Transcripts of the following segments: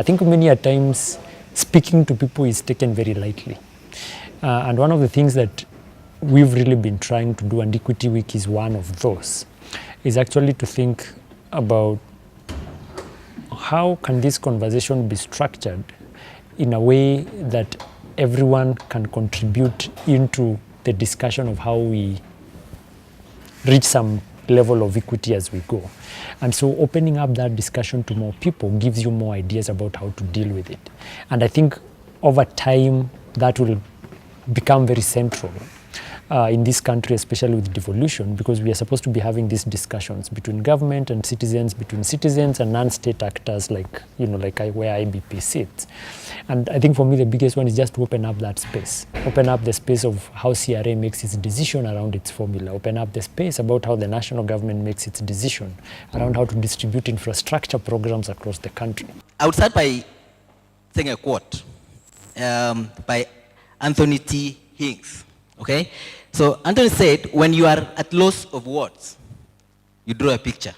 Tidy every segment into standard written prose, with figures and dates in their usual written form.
I think many a times speaking to people is taken very lightly. And one of the things that we've really been trying to do, and Equity Week is one of those, is actually to think about how can this conversation be structured in a way that everyone can contribute into the discussion of how we reach some level of equity as we go. And so opening up that discussion to more people gives you more ideas about how to deal with it. And I think over time that will become very central in this country, especially with devolution, because we are supposed to be having these discussions between government and citizens, between citizens and non-state actors, like where IBP sits. And I think for me the biggest one is just to open up that space. Open up the space of how CRA makes its decision around its formula. Open up the space about how the national government makes its decision around how to distribute infrastructure programs across the country. I would start by saying a quote by Anthony T. Hinks. Okay? So Anthony said, when you are at loss of words, you draw a picture.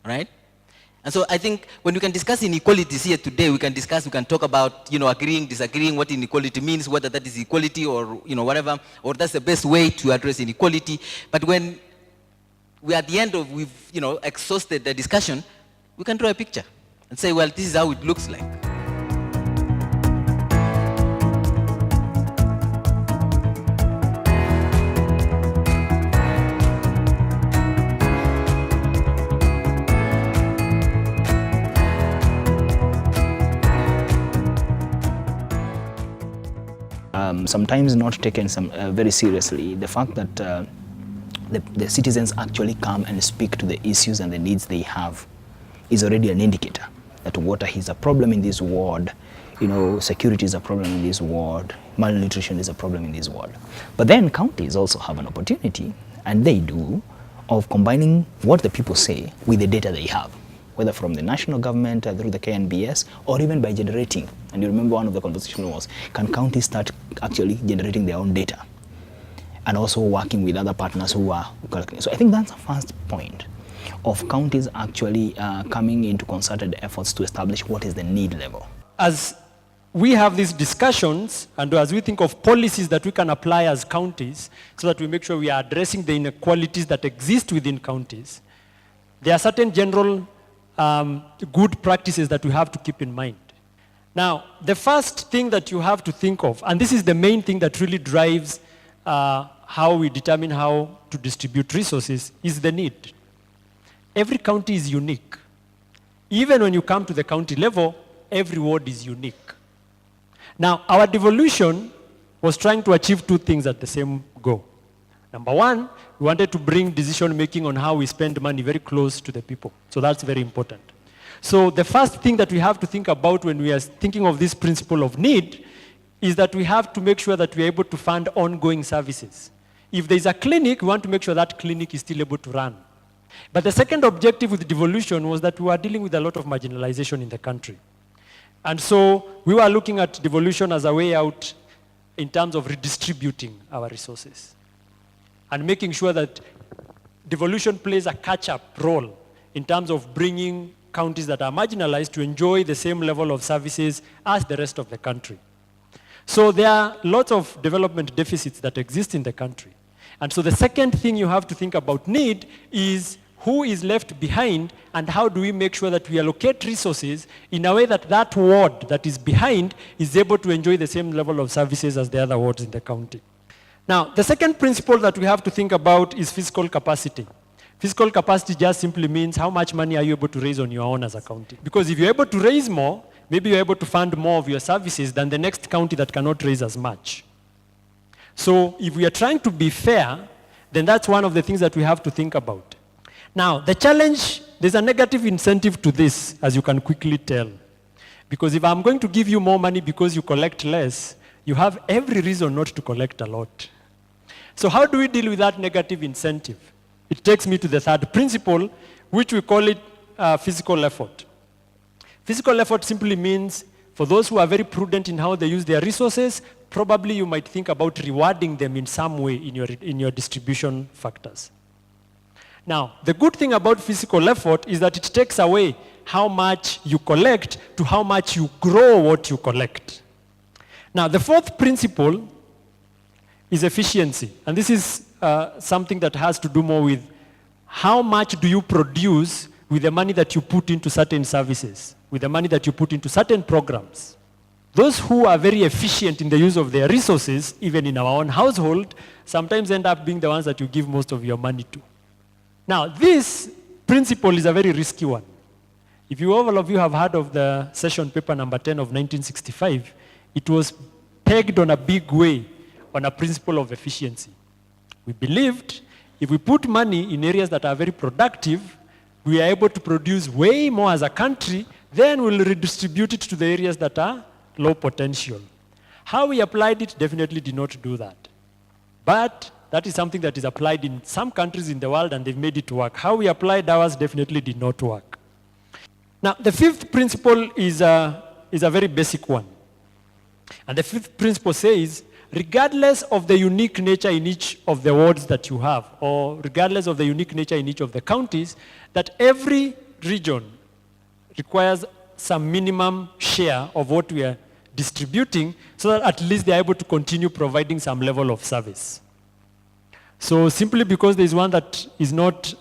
All right? And so I think when we can discuss inequalities here today, we can talk about, agreeing, disagreeing, what inequality means, whether that is equality or, whatever, or that's the best way to address inequality. But when we're at the end of, we've, exhausted the discussion, we can draw a picture and say, well, this is how it looks like. Sometimes not taken very seriously. The fact that the citizens actually come and speak to the issues and the needs they have is already an indicator that water is a problem in this ward, security is a problem in this ward, malnutrition is a problem in this ward. But then counties also have an opportunity, and they do, of combining what the people say with the data they have, whether from the national government through the KNBS or even by generating. And you remember one of the conversations was, can counties start actually generating their own data and also working with other partners who are collecting. So I think that's the first point of counties actually coming into concerted efforts to establish what is the need level. As we have these discussions and as we think of policies that we can apply as counties so that we make sure we are addressing the inequalities that exist within counties, there are certain general good practices that we have to keep in mind. Now, the first thing that you have to think of, and this is the main thing that really drives how we determine how to distribute resources, is the need. Every county is unique. Even when you come to the county level, every ward is unique. Now, our devolution was trying to achieve two things at the same go. Number one, we wanted to bring decision making on how we spend money very close to the people. So that's very important. So the first thing that we have to think about when we are thinking of this principle of need is that we have to make sure that we are able to fund ongoing services. If there's a clinic, we want to make sure that clinic is still able to run. But the second objective with devolution was that we were dealing with a lot of marginalization in the country. And so we were looking at devolution as a way out in terms of redistributing our resources and making sure that devolution plays a catch-up role in terms of bringing counties that are marginalized to enjoy the same level of services as the rest of the country. So there are lots of development deficits that exist in the country. And so the second thing you have to think about need is who is left behind and how do we make sure that we allocate resources in a way that that ward that is behind is able to enjoy the same level of services as the other wards in the county. Now, the second principle that we have to think about is fiscal capacity. Fiscal capacity just simply means how much money are you able to raise on your own as a county. Because if you're able to raise more, maybe you're able to fund more of your services than the next county that cannot raise as much. So if we are trying to be fair, then that's one of the things that we have to think about. Now, the challenge, there's a negative incentive to this, as you can quickly tell. Because if I'm going to give you more money because you collect less, you have every reason not to collect a lot. So how do we deal with that negative incentive? It takes me to the third principle, which we call it physical effort. Physical effort simply means for those who are very prudent in how they use their resources, probably you might think about rewarding them in some way in your distribution factors. Now, the good thing about physical effort is that it takes away how much you collect to how much you grow what you collect. Now, the fourth principle is efficiency. And this is something that has to do more with how much do you produce with the money that you put into certain services, with the money that you put into certain programs. Those who are very efficient in the use of their resources, even in our own household, sometimes end up being the ones that you give most of your money to. Now, this principle is a very risky one. If all of you have heard of the session paper number 10 of 1965, it was pegged on a big way on a principle of efficiency. We believed if we put money in areas that are very productive, we are able to produce way more as a country, then we'll redistribute it to the areas that are low potential. How we applied it definitely did not do that. But that is something that is applied in some countries in the world and they've made it work. How we applied ours definitely did not work. Now, the fifth principle is a very basic one. And the fifth principle says, regardless of the unique nature in each of the wards that you have, or regardless of the unique nature in each of the counties, that every region requires some minimum share of what we are distributing so that at least they're able to continue providing some level of service. So simply because there's one that is not,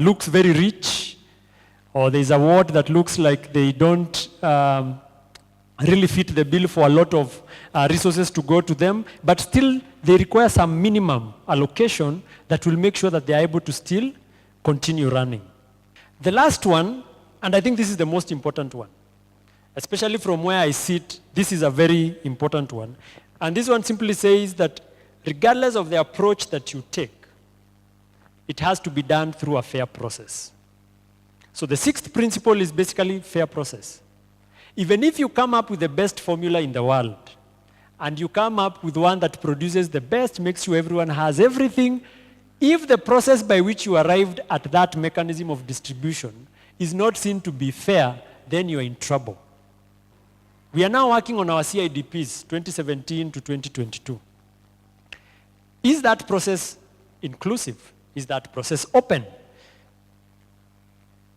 looks very rich, or there's a ward that looks like they don't really fit the bill for a lot of resources to go to them, but still they require some minimum allocation that will make sure that they are able to still continue running. The last one, and I think this is the most important one, especially from where I sit, this is a very important one. And this one simply says that regardless of the approach that you take, it has to be done through a fair process. So the sixth principle is basically fair process. Even if you come up with the best formula in the world, and you come up with one that produces the best, makes sure everyone has everything, if the process by which you arrived at that mechanism of distribution is not seen to be fair, then you're in trouble. We are now working on our CIDPs, 2017 to 2022. Is that process inclusive? Is that process open?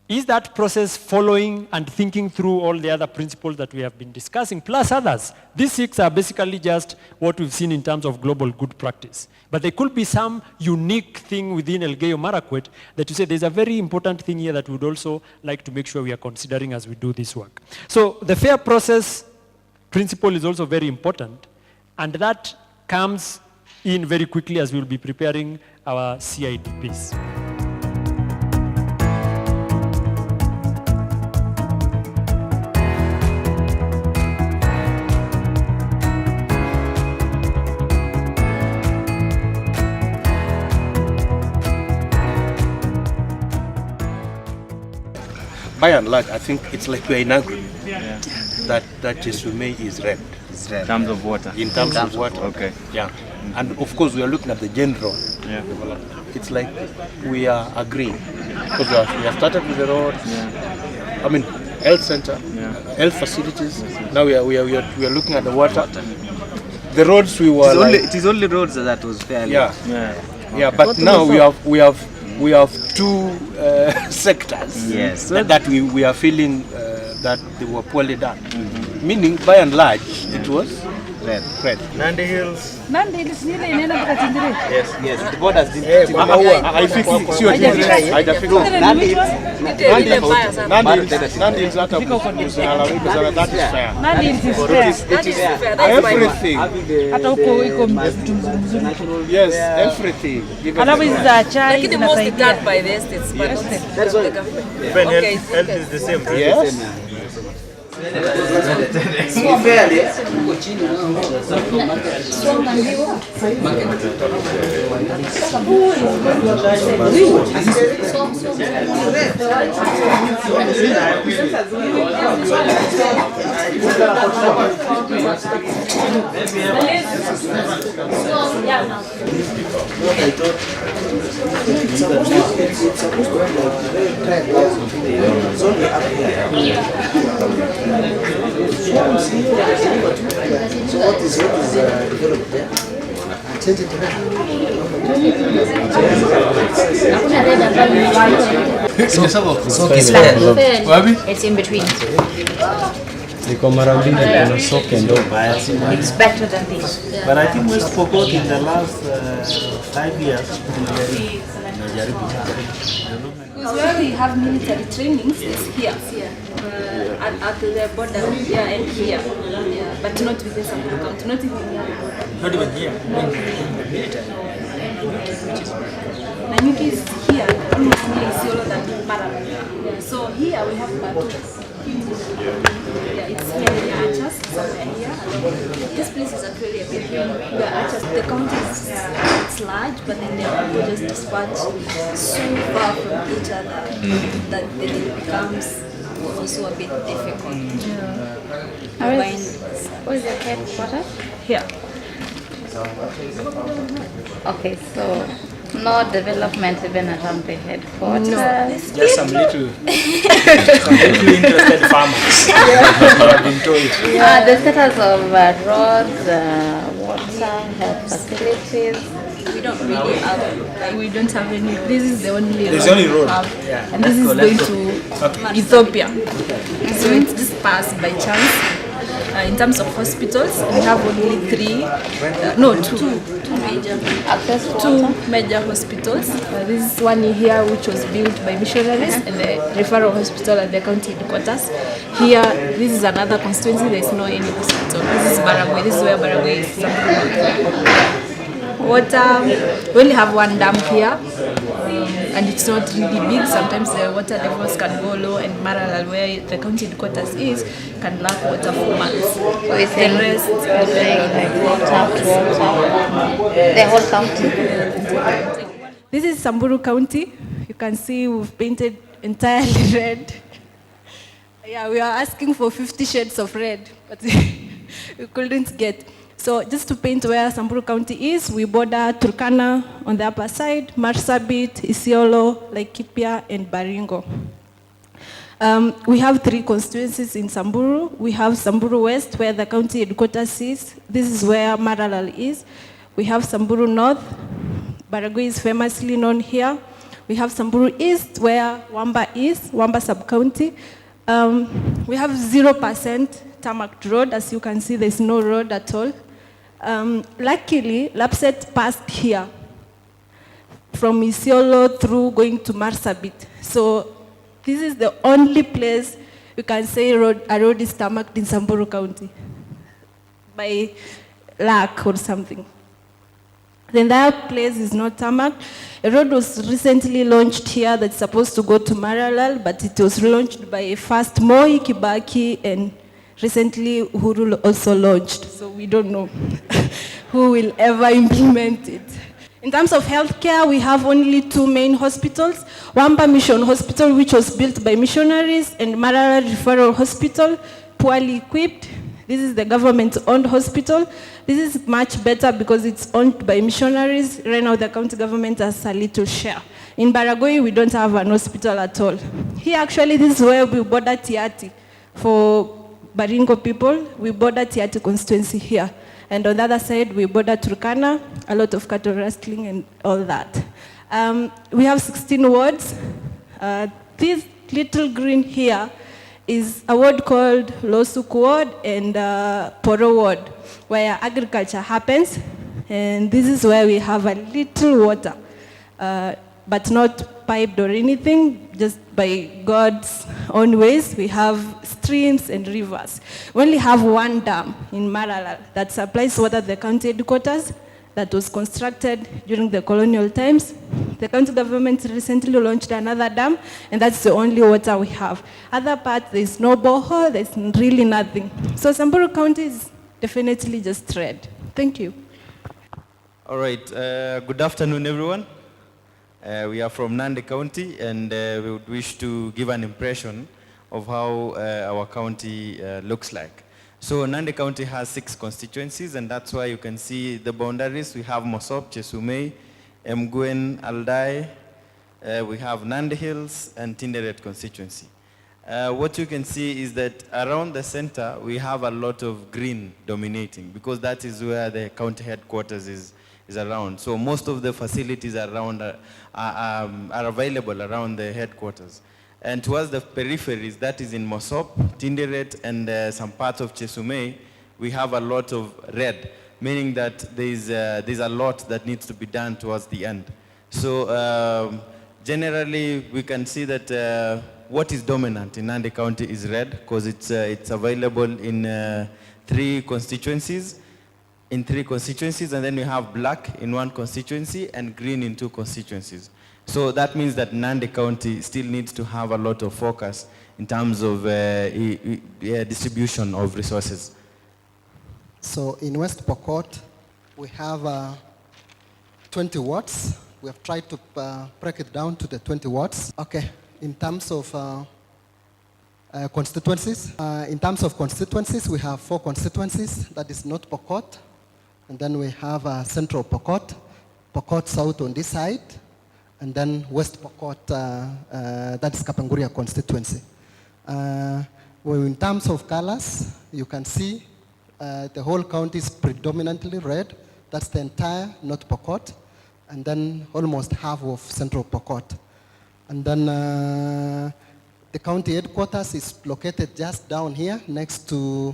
Is that process following and thinking through all the other principles that we have been discussing, plus others? These six are basically just what we've seen in terms of global good practice. But there could be some unique thing within Elgeyo Marakwet that you say there's a very important thing here that we'd also like to make sure we are considering as we do this work. So the fair process principle is also very important, and that comes in very quickly as we'll be preparing our CIDPs. By and large, I think it's like we're in agreement that Jesume is red. In terms of water. In terms of water. Okay. Yeah. And of course, we are looking at the general development. It's like we are agreeing. Because we have started with the roads. Yeah. I mean, health center, health facilities. Now we are looking at the water. The roads we were it is only roads that was fairly. Yeah, but now we have two sectors that we are feeling that they were poorly done. Meaning, by and large, it was red. Nandi Hills. Yes, the board has been. Nandi Hills hata kuzalalamika sana, that is fair. Nandi is fair. Everything. Hata huko iko mtu mzuri. Yes, everything. Alafu hizi za chai Lakini mostly done by the estates, but not the government. Okay, Health is the same, right? Yes. So what is developed there? Change it to It's in between. Niko mara mbili kuna soke ndo mbaya si mbaya. It's better than this. But I think West Pokot in the last 5 years najaribu sana. Because where we have military trainings is here. At the border, yeah, and here. Yeah, but not within Samburu County, not even here. Not even here. Nanyuki is here, almost near Isiolo than Mara. Yeah, so here we have Batu. Yeah, it's here in Achas, somewhere here. This place is actually a bit big. The Achas, the county is it's large, but then the people just dispatch so far from each other that then it becomes also a bit difficult. Where is your headquarters? Here. Okay, so no development even around the headquarters. Just some little interested farmers. Have been told. The status of roads, water, health facilities. We don't really have, like, we don't have any. This is the only road. There's only road. we have, Yeah. and this is going to Ethiopia. So it's just passed by chance. In terms of hospitals, we have only two major hospitals. This is one here which was built by missionaries, and the referral hospital at the county headquarters. Here, this is another constituency, there is no any hospital. This is Baragoi, this is where Baragoi is. Water, we only have one dam here, and it's not really big. Sometimes the water levels can go low, and Maralal, where the county headquarters is, can lack water for months. So it's The rest, like water, the whole county. This is Samburu County. You can see we've painted entirely red. Yeah, we are asking for 50 shades of red, but we couldn't get. So just to paint where Samburu County is, we border Turkana on the upper side, Marsabit, Isiolo, Laikipia, and Baringo. We have 3 constituencies in Samburu. We have Samburu West, where the county headquarters is. This is where Maralal is. We have Samburu North. Baragoi is famously known here. We have Samburu East, where Wamba is, Wamba sub-county. We have 0% tarmac road. As you can see, there's no road at all. Luckily, Lapset passed here from Isiolo through going to Marsabit. So this is the only place you can say a road is tarmacked in Samburu County by luck or something. The entire place is not tarmacked. A road was recently launched here that's supposed to go to Maralal, but it was launched by first Moi, Kibaki, and recently Uhuru also launched. So we don't know who will ever implement it. In terms of healthcare, we have only 2 main hospitals. Wamba Mission Hospital, which was built by missionaries, and Maralal Referral Hospital, poorly equipped. This is the government-owned hospital. This is much better because it's owned by missionaries. Right now, the county government has a little share. In Baragoi, we don't have an hospital at all. Here, actually, this is where we border Tiati. For Baringo people, we border Tiati constituency here. And on the other side, we border Turkana, a lot of cattle rustling and all that. We have 16 wards. This little green here is a ward called Losuk Ward and Poro Ward, where agriculture happens. And this is where we have a little water, but not piped or anything, just by God's own ways. We have streams and rivers. We only have one dam in Maralal that supplies water to the county headquarters that was constructed during the colonial times. The county government recently launched another dam, and that's the only water we have. Other parts, there's no borehole, there's really nothing. So Samburu County is definitely just red. Thank you. All right, good afternoon, everyone. We are from Nandi County, and we would wish to give an impression of how our county looks like. So Nandi County has 6 constituencies, and that's why you can see the boundaries. We have Mosop, Chesumei, Mgwen, Aldai, we have Nandi Hills, and Tinderet constituency. What you can see is that around the center, we have a lot of green dominating, because that is where the county headquarters is around. So most of the facilities around are available around the headquarters. And towards the peripheries, that is in Mosop, Tinderet, and some parts of Chesumei, we have a lot of red, meaning that there's a lot that needs to be done towards the end. So generally, we can see that what is dominant in Nandi County is red, because it's available in three constituencies, and then we have black in one constituency and green in two constituencies. So that means that Nandi County still needs to have a lot of focus in terms of distribution of resources. So in West Pokot, we have 20 wards. We have tried to break it down to the 20 wards. Okay, in terms of constituencies, we have 4 constituencies. That is North Pokot, and then we have Central Pokot, Pokot South on this side, and then West Pokot, that is Kapenguria constituency. In terms of colors, you can see the whole county is predominantly red. That's the entire North Pokot, and then almost half of Central Pokot. And then the county headquarters is located just down here next to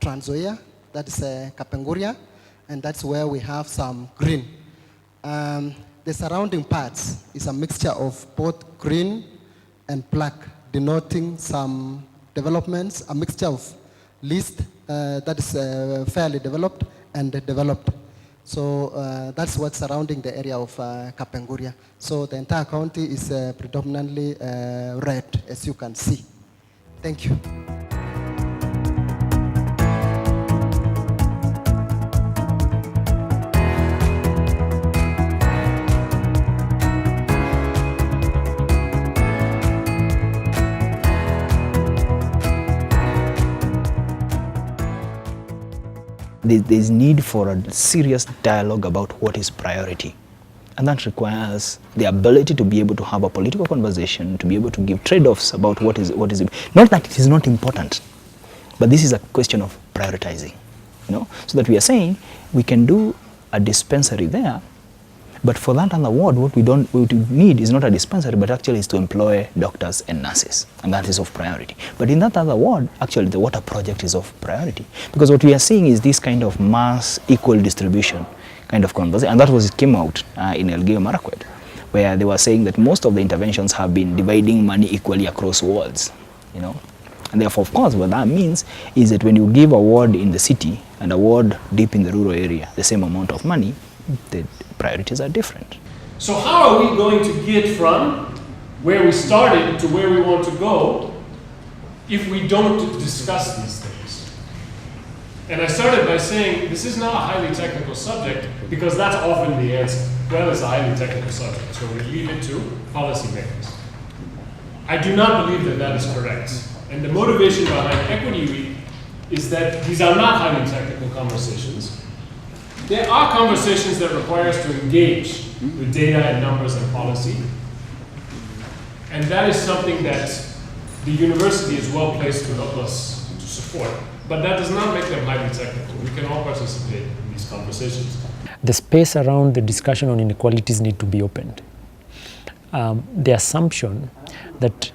Trans Nzoia, that is Kapenguria, and that's where we have some green. The surrounding parts is a mixture of both green and black, denoting some developments, a mixture of least that is fairly developed and developed. So that's what's surrounding the area of Kapenguria. So the entire county is predominantly red, as you can see. Thank you. There's need for a serious dialogue about what is priority. And that requires the ability to be able to have a political conversation, to be able to give trade-offs about what is not that it is not important, but this is a question of prioritizing, so that we are saying we can do a dispensary there, but for that other ward, what we need is not a dispensary, but actually is to employ doctors and nurses, and that is of priority. But in that other ward, actually the water project is of priority, because what we are seeing is this kind of mass equal distribution kind of conversation, and that was it came out in Elgeyo Marakwet, where they were saying that most of the interventions have been dividing money equally across wards, And therefore, of course, what that means is that when you give a ward in the city and a ward deep in the rural area the same amount of money, the priorities are different. So how are we going to get from where we started to where we want to go if we don't discuss these things? And I started by saying this is not a highly technical subject because that's often the answer. Well, it's a highly technical subject, so we leave it to policymakers. I do not believe that that is correct. And the motivation behind Equity Week is that these are not highly technical conversations. There are conversations that require us to engage with data and numbers and policy. And that is something that the university is well placed to help us to support. But that does not make them highly technical. We can all participate in these conversations. The space around the discussion on inequalities need to be opened. The assumption that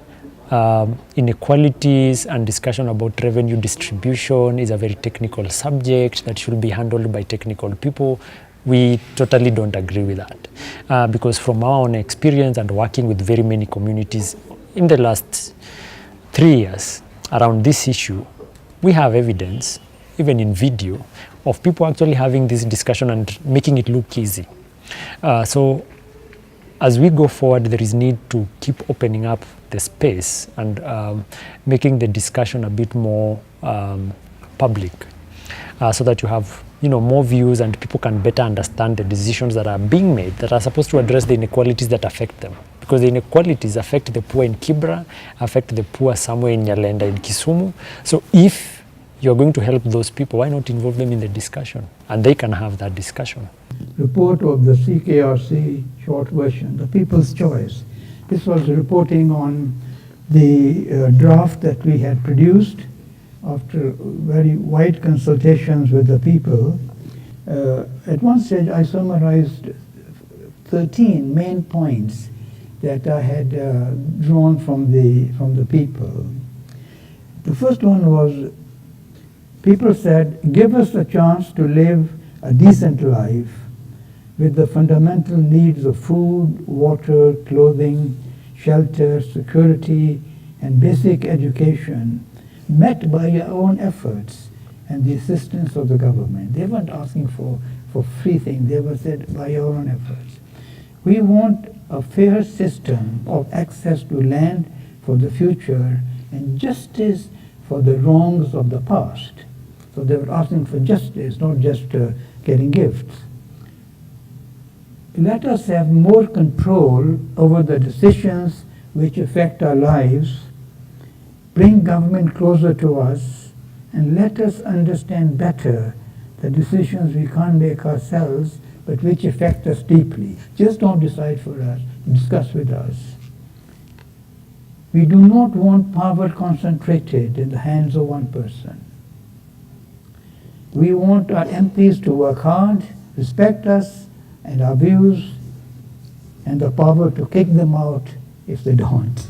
inequalities and discussion about revenue distribution is a very technical subject that should be handled by technical people. We totally don't agree with that. Because from our own experience and working with very many communities in the last 3 years around this issue, we have evidence, even in video, of people actually having this discussion and making it look easy. So as we go forward, there is need to keep opening up the space and making the discussion a bit more public, so that you have more views and people can better understand the decisions that are being made that are supposed to address the inequalities that affect them. Because the inequalities affect the poor in Kibra, affect the poor somewhere in Nyalenda, in Kisumu. So if you're going to help those people, why not involve them in the discussion? And they can have that discussion. Report of the CKRC short version, the People's Choice. This was reporting on the draft that we had produced after very wide consultations with the people. At one stage, I summarized 13 main points that I had drawn from the people. The first one was, people said, give us a chance to live a decent life with the fundamental needs of food, water, clothing, shelter, security, and basic education met by your own efforts and the assistance of the government. They weren't asking for free things. They were said by your own efforts. We want a fair system of access to land for the future and justice for the wrongs of the past. So they were asking for justice, not just getting gifts. Let us have more control over the decisions which affect our lives, bring government closer to us, and let us understand better the decisions we can't make ourselves, but which affect us deeply. Just don't decide for us, discuss with us. We do not want power concentrated in the hands of one person. We want our MPs to work hard, respect us and our views, and the power to kick them out if they don't.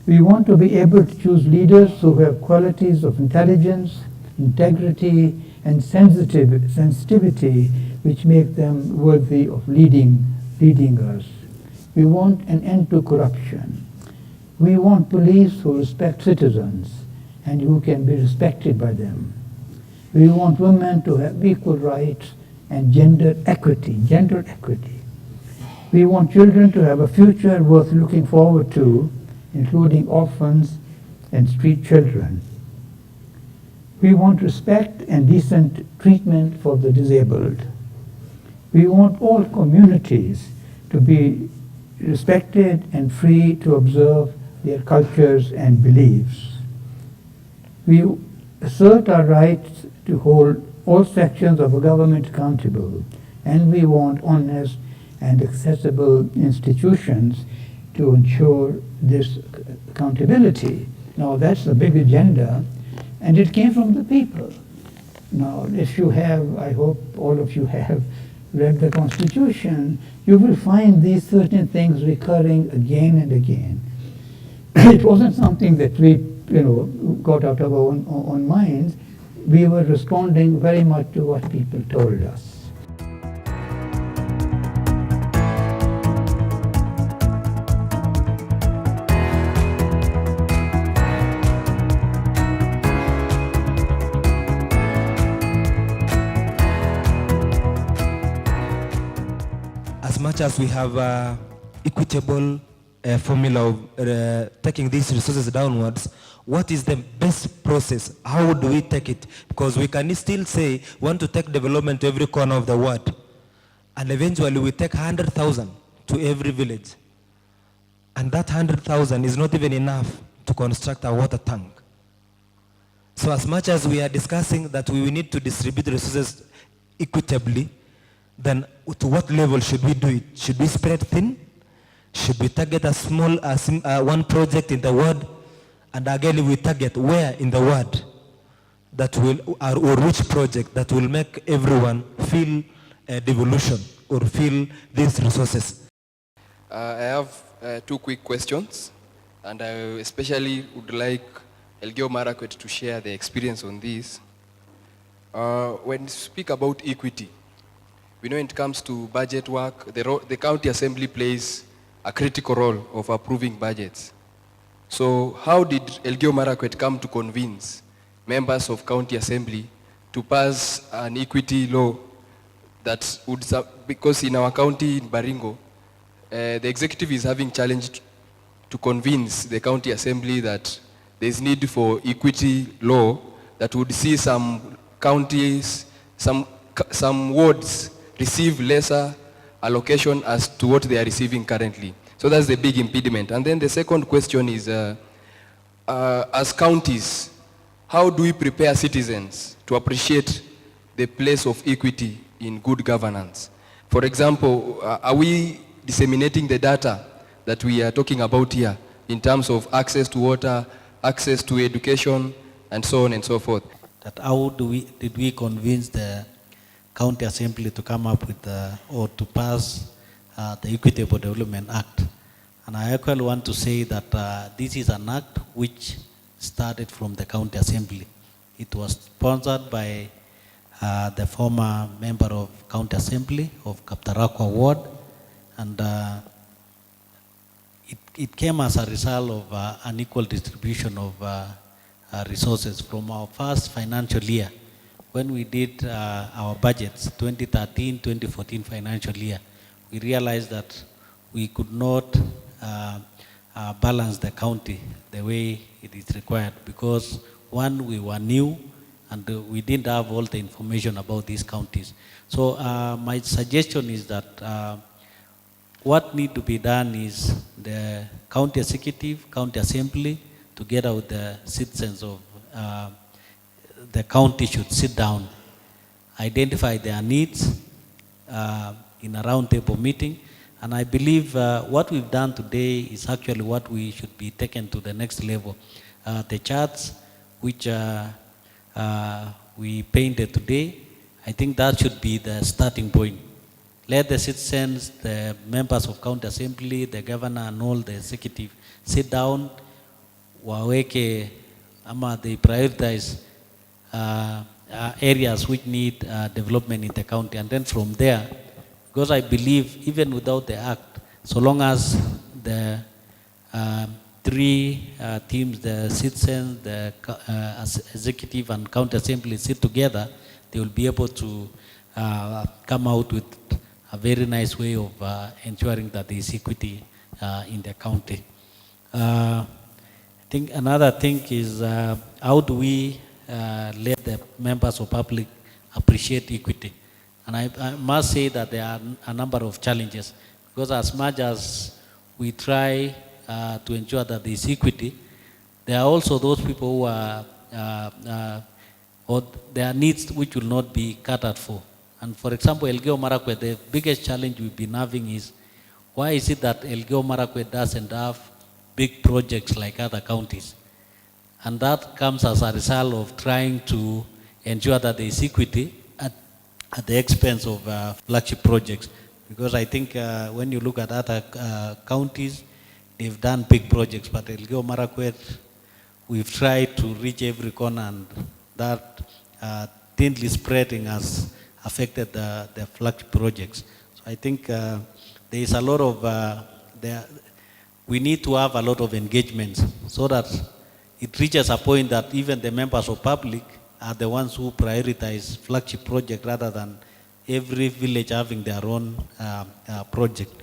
We want to be able to choose leaders who have qualities of intelligence, integrity, and sensitivity which make them worthy of leading us. We want an end to corruption. We want police who respect citizens and who can be respected by them. We want women to have equal rights and gender equity. We want children to have a future worth looking forward to, including orphans and street children. We want respect and decent treatment for the disabled. We want all communities to be respected and free to observe their cultures and beliefs. We assert our rights to hold all sections of a government accountable, and we want honest and accessible institutions to ensure this accountability. Now that's the big agenda, and it came from the people. Now if you have, I hope all of you have read the Constitution, you will find these certain things recurring again and again. It wasn't something that we got out of our own minds. We were responding very much to what people told us. As much as we have equitable formula of taking these resources downwards, what is the best process? How do we take it? Because we can still say we want to take development to every corner of the world, and eventually we take 100,000 to every village, and that 100,000 is not even enough to construct a water tank. So as much as we are discussing that we will need to distribute resources equitably, then to what level should we do it? Should we spread thin? Should we target a small, one project in the world? And again, we target where in the world that will, or which project that will make everyone feel devolution or feel these resources? I have two quick questions, and I especially would like Elgeyo Marakwet to share the experience on this. When you speak about equity, we know when it comes to budget work, the county assembly plays a critical role of approving budgets. So how did Elgeyo Marakwet come to convince members of county assembly to pass an equity law that would, because in our county in Baringo, the executive is having challenge to convince the county assembly that there is need for equity law that would see some counties, some wards receive lesser allocation as to what they are receiving currently. So that's the big impediment. And then the second question is, as counties, how do we prepare citizens to appreciate the place of equity in good governance? For example, are we disseminating the data that we are talking about here in terms of access to water, access to education, and so on and so forth? That how did we convince the county assembly to come up with or to pass the Equitable Development Act. And I actually want to say that this is an act which started from the county assembly. It was sponsored by the former member of county assembly of Kaptarakwa ward, and it came as a result of an equal distribution of resources from our first financial year. When we did our budgets, 2013-2014 financial year, we realized that we could not balance the county the way it is required because, one, we were new and we didn't have all the information about these counties. So my suggestion is that what needs to be done is the county executive, county assembly, together with the citizens of the county should sit down, identify their needs in a roundtable meeting. And I believe what we've done today is actually what we should be taken to the next level. The charts which we painted today, I think that should be the starting point. Let the citizens, the members of county assembly, the governor and all the executive sit down, waweke, they prioritize areas which need development in the county. And then from there, because I believe even without the act, so long as the three teams, the citizens, the executive and county assembly sit together, they will be able to come out with a very nice way of ensuring that there is equity in the county. I think another thing is how do we let the members of public appreciate equity? And I must say that there are a number of challenges because as much as we try to ensure that there is equity, there are also those people who are, or their needs which will not be catered for. And for example, Elgeyo Marakwet, the biggest challenge we've been having is, why is it that Elgeyo Marakwet doesn't have big projects like other counties? And that comes as a result of trying to ensure that there is equity at the expense of flagship projects. Because I think when you look at other counties, they've done big projects, but Elgeyo Marakwet, we've tried to reach every corner, and that thinly spreading has affected the flagship projects. So I think there is a lot of, we need to have a lot of engagements so that it reaches a point that even the members of public are the ones who prioritize flagship project rather than every village having their own project.